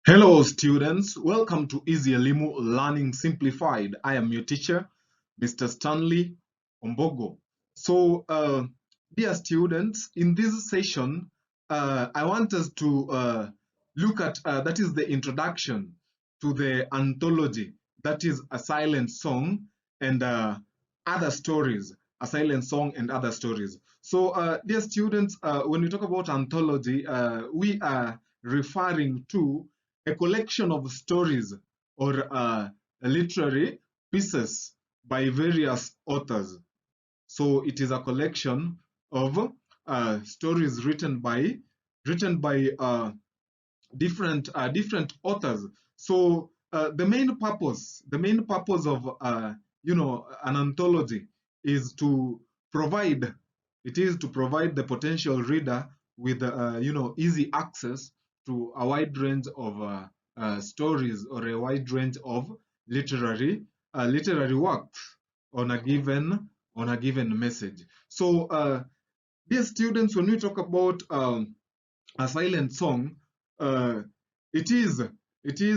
Hello, students. Welcome to Easy Elimu Learning Simplified. I am your teacher, Mr. Stanley Ombogo. Dear students, in this session, I want us to look at that is the introduction to the anthology, that is a silent song and other stories, a silent song and other stories. Dear students, when we talk about anthology, we are referring to a collection of stories or literary pieces by various authors. So it is a collection of stories written by different authors. So the main purpose of an anthology is to provide provide the potential reader with easy access to a wide range of stories or a wide range of literary works on a given message. Dear students, when we talk about a silent song, uh, it is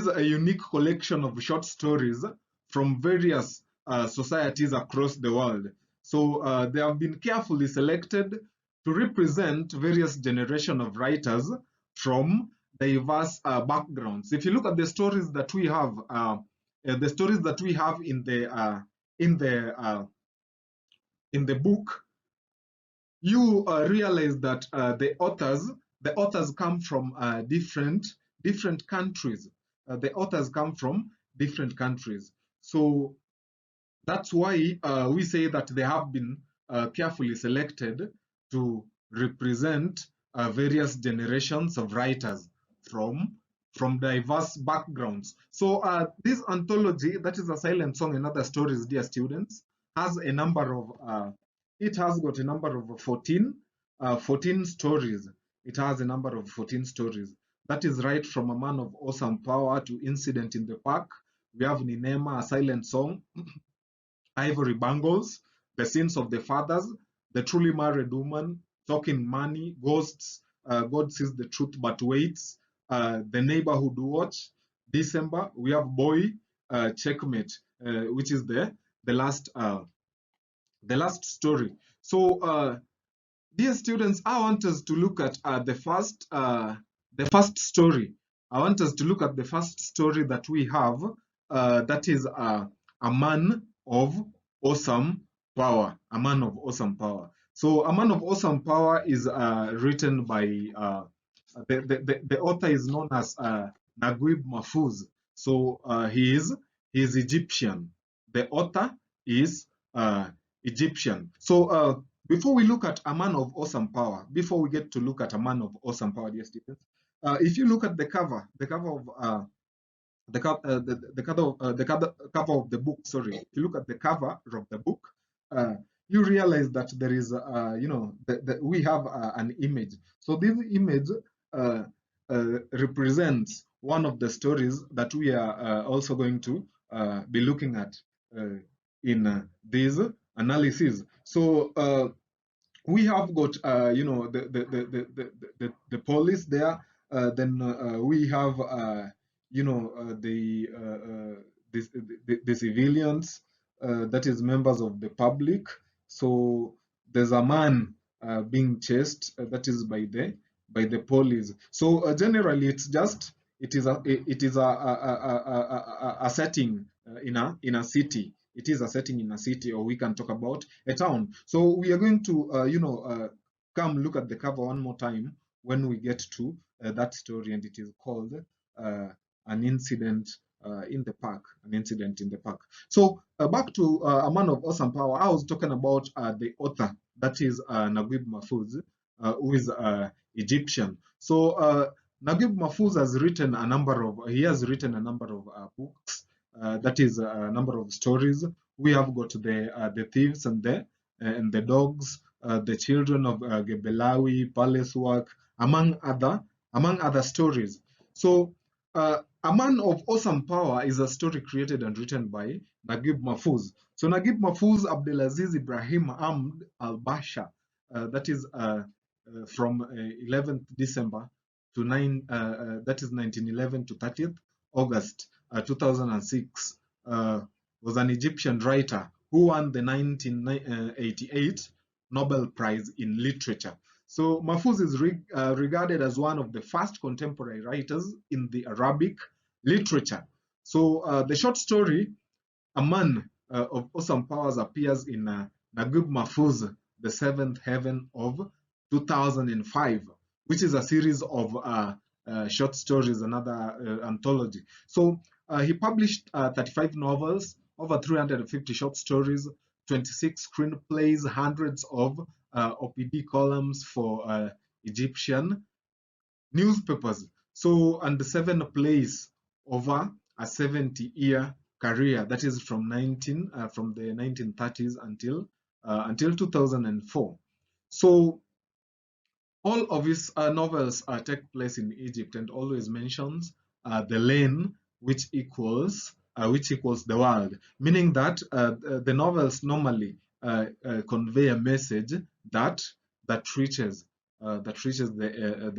a unique collection of short stories from various societies across the world. They have been carefully selected to represent various generation of writers from diverse backgrounds. If you look at the stories that we have, in the in the book, you realize that the authors come from different countries. The authors come from different countries. So that's why we say that they have been carefully selected to represent various generations of writers from diverse backgrounds. This anthology, that is a silent song and other stories, dear students, has a number of it has got a number of 14 stories. It has a number of 14 stories. That is right from A Man of Awesome Power to Incident in the Park. We have Ninema, a silent song, Ivory Bangles, The Sins of the Fathers, The Truly Married Woman, Talking Money, Ghosts, God Sees the Truth But Waits, The Neighborhood Watch, December. We have Boy, Checkmate, which is the last story. Dear students, I want us to look at the first story. I want us to look at the first story that we have. That is a man of awesome power. A man of awesome power. So, a man of awesome power is written by the author is known as Naguib Mahfouz. He is Egyptian. The author is Egyptian. Before we look at a man of awesome power, before we get to look at a man of awesome power, dear students, if you look at the cover of the cover of the book. Sorry, if you look at the cover of the book, uh, you realize that there is, we have an image. So this image uh, represents one of the stories that we are also going to be looking at in this analysis. We have got the police there. Then we have the civilians, that is members of the public. So there's a man being chased, that is by the police. So generally, it is a setting in a city. It is a setting in a city, or we can talk about a town. So we are going to come look at the cover one more time when we get to that story, and it is called uh, an incident in the park. An incident in the park. So back to A Man of Awesome Power. I was talking about the author, that is Naguib Mahfouz, who is Egyptian. Naguib Mahfouz has written a number of books. That is a number of stories. We have got the thieves and the dogs, the children of Gebelawi, Palace Work, among other stories. So, A Man of Awesome Power is a story created and written by Naguib Mahfouz. So Naguib Mahfouz Abdelaziz Ibrahim Ahmed Al Basha, that is from 11th December to 1911 to 30th August 2006, was an Egyptian writer who won the 1988 Nobel Prize in Literature. So Mahfouz is regarded as one of the first contemporary writers in the Arabic literature. So the short story, A Man of Awesome Powers, appears in Naguib Mahfouz, The Seventh Heaven of 2005, which is a series of short stories, another anthology. So he published 35 novels, over 350 short stories, 26 screenplays, hundreds of OPD columns for Egyptian newspapers. So, and 7 plays over a 70-year career, that is from the 1930s until 2004. So all of his novels take place in Egypt, and always mentions the lane, which equals the world, meaning that the novels normally convey a message that reaches the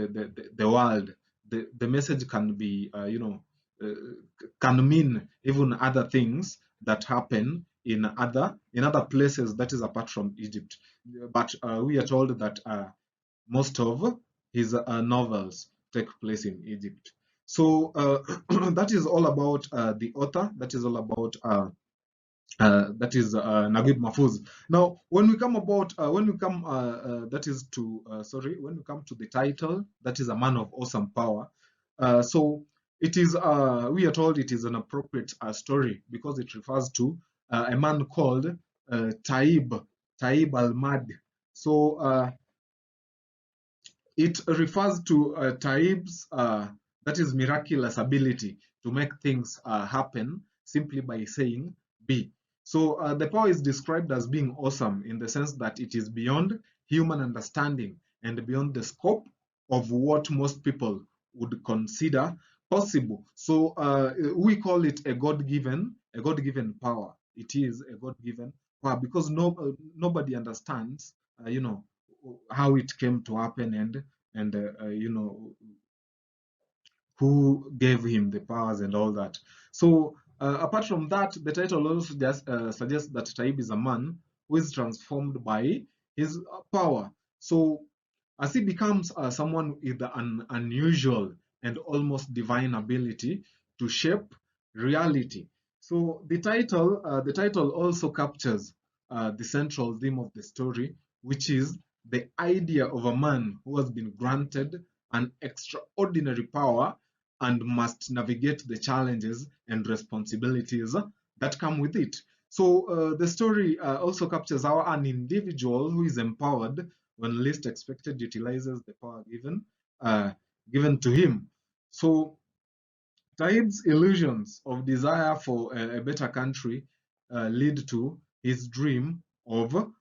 world. The message can be can mean even other things that happen in other places, that is apart from Egypt. But we are told that most of his novels take place in Egypt. So that is all about the author. That is all about that is Naguib Mahfouz. Now, when we come to the title, that is A Man of Awesome Power. So it is we are told it is an appropriate story because it refers to a man called Taib al-Mahdi. So it refers to Taib's that is miraculous ability to make things happen simply by saying be. So the power is described as being awesome in the sense that it is beyond human understanding and beyond the scope of what most people would consider possible. So we call it a God-given power. It is a God-given power because nobody understands, how it came to happen, and who gave him the powers and all that. So apart from that, the title also suggests that Taib is a man who is transformed by his power. So as he becomes someone with an unusual and almost divine ability to shape reality. So the title also captures the central theme of the story, which is the idea of a man who has been granted an extraordinary power and must navigate the challenges and responsibilities that come with it. So the story also captures how an individual who is empowered when least expected utilizes the power given to him. So Taib's illusions of desire for a better country lead to his dream of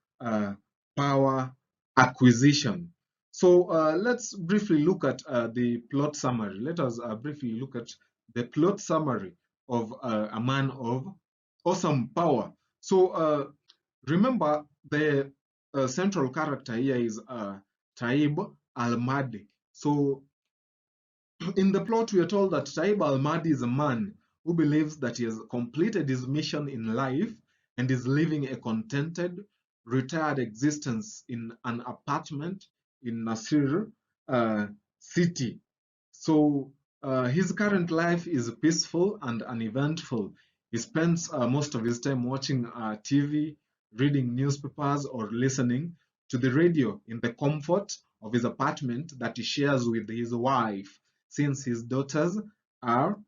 power acquisition. So let's briefly look at the plot summary. Let us briefly look at the plot summary of A Man of Awesome Power. So remember, the central character here is Taib al-Mahdi. So in the plot, we are told that Taib al-Mahdi is a man who believes that he has completed his mission in life and is living a contented, retired existence in an apartment in Nasir city. So his current life is peaceful and uneventful. He spends most of his time watching TV, reading newspapers, or listening to the radio in the comfort of his apartment that he shares with his wife, since his daughters are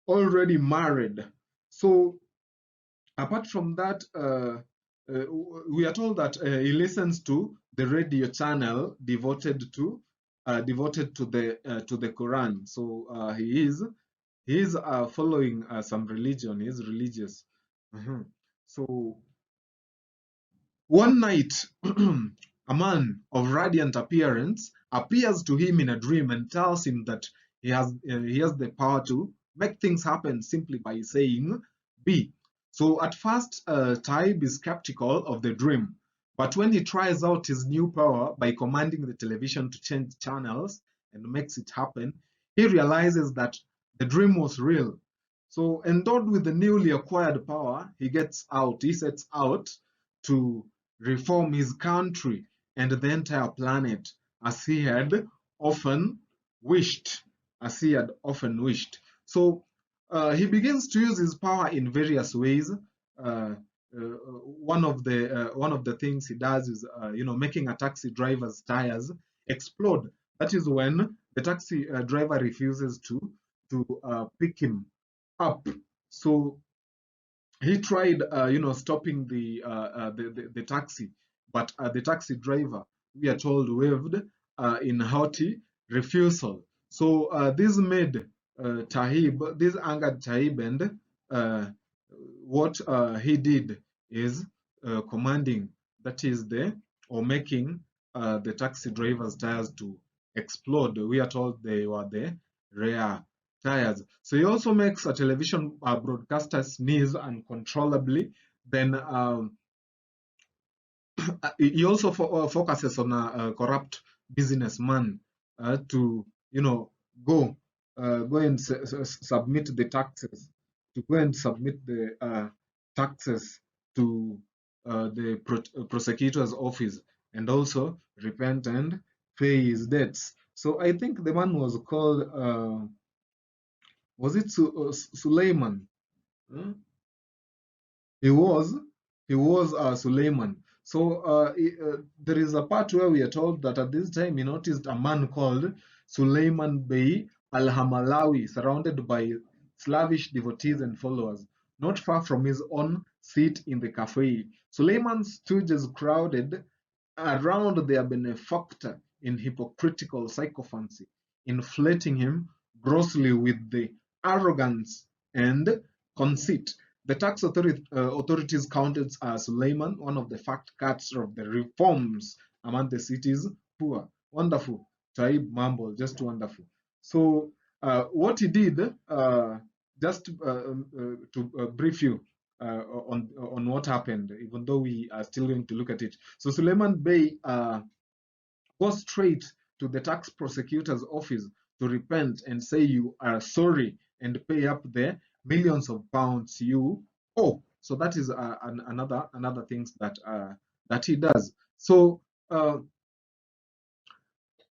already married. So apart from that, we are told that he listens to the radio channel devoted to the Quran. So he is following some religion. He is religious. So one night, a man of radiant appearance appears to him in a dream and tells him that he has the power to make things happen simply by saying be. So at first, Taib is skeptical of the dream, but when he tries out his new power by commanding the television to change channels, and makes it happen, he realizes that the dream was real. So, endowed with the newly acquired power, he sets out to reform his country and the entire planet as he had often wished. As he had often wished. So, he begins to use his power in various ways. Uh, one of the things he does is making a taxi driver's tires explode. That is when the taxi driver refuses to pick him up. So he tried stopping the taxi, but the taxi driver, we are told, waved in haughty refusal. So this angered Tahib, and what he did is commanding, that is the or making the taxi driver's tires to explode. We are told they were the rear tires. So he also makes a television broadcaster sneeze uncontrollably. Then he also focuses on a corrupt businessman to go go and submit the taxes, to go and submit the taxes to the prosecutor's office, and also repent and pay his debts. So I think the man was called was it Suleiman? Huh? He was Suleiman. So there is a part where we are told that at this time he noticed a man called Suleiman Bey al-Hamalawi, surrounded by slavish devotees and followers, not far from his own seat in the cafe. Suleiman's stooges crowded around their benefactor in hypocritical sycophancy, inflating him grossly with the arrogance and conceit. The authorities counted Suleiman one of the fat cats of the reforms among the city's poor. Wonderful. Taib Mambo, just wonderful. So, what he did, just to brief you on what happened, even though we are still going to look at it. So, Suleiman Bey goes straight to the tax prosecutor's office to repent and say you are sorry and pay up the millions of pounds you owe. So that is another things that he does. So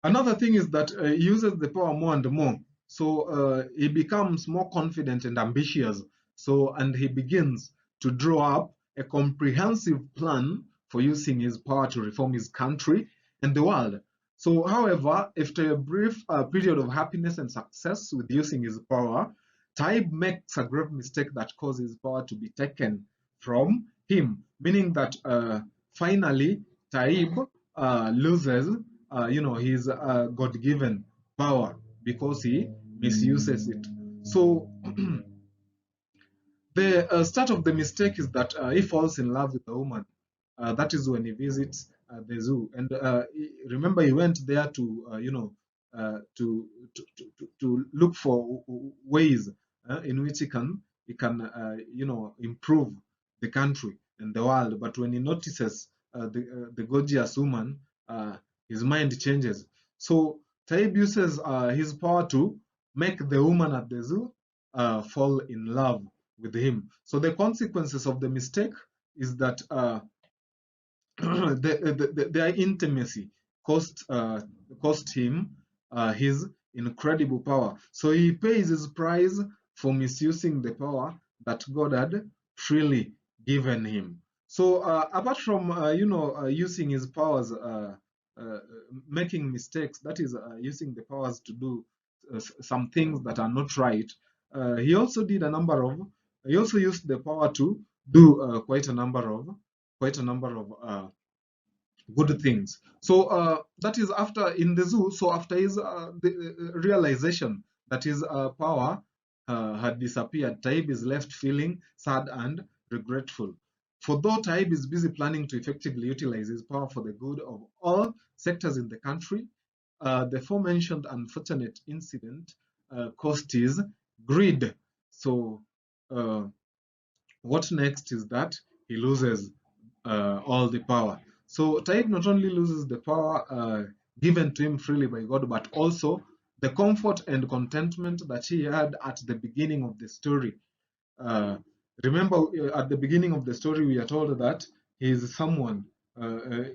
another thing is that he uses the power more and more. So he becomes more confident and ambitious. So and he begins to draw up a comprehensive plan for using his power to reform his country and the world. So, however, after a brief period of happiness and success with using his power, Taib makes a grave mistake that causes power to be taken from him, meaning that finally Taib loses his God-given power because he misuses it. So the start of the mistake is that he falls in love with a woman. That is when he visits the zoo, and remember he went there to to look for ways in which he can improve the country and the world. But when he notices the gorgeous woman, his mind changes. So Taib uses his power to make the woman at the zoo fall in love with him. So the consequences of the mistake is that their intimacy cost him his incredible power. So he pays his price for misusing the power that God had freely given him. So apart from using his powers, uh, making mistakes, that is using the powers to do some things that are not right, he also did a number of. He also used the power to do quite a number of good things. So that is after in the zoo. So after his the realization that his power had disappeared, Taib is left feeling sad and regretful. For though Taib is busy planning to effectively utilize his power for the good of all sectors in the country, the aforementioned unfortunate incident caused his greed. So what next is that he loses all the power. So Taib not only loses the power, given to him freely by God, but also the comfort and contentment that he had at the beginning of the story. uh, Remember, at the beginning of the story, we are told that he is someone,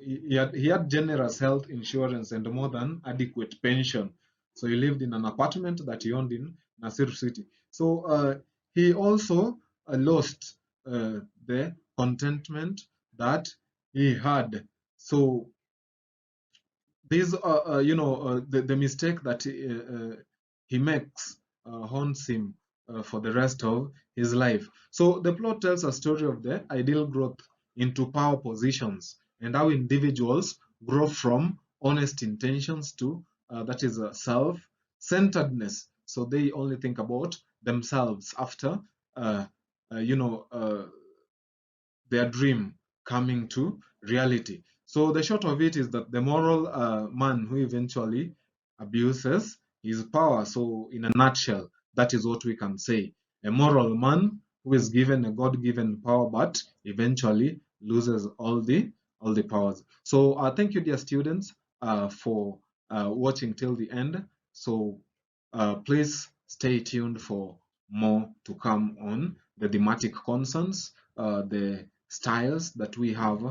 he had generous health insurance and more than adequate pension. So he lived in an apartment that he owned in Nasir City. So he also lost the contentment that he had. So these are, the mistake that he makes haunts him for the rest of his life. So the plot tells a story of the ideal growth into power positions and how individuals grow from honest intentions to that is self-centeredness. So they only think about themselves after uh, uh, you know uh, their dream coming to reality. So the short of it is that the moral man who eventually abuses his power. So in a nutshell, that is what we can say. A moral man who is given a God-given power, but eventually loses all the powers. So thank you, dear students, for watching till the end. So please stay tuned for more to come on the thematic concerns, the styles that we have,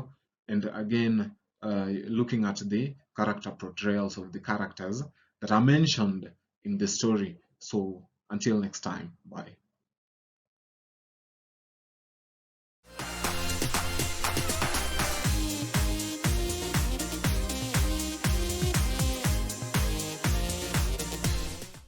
and again, looking at the character portrayals of the characters that are mentioned in the story. So until next time, bye.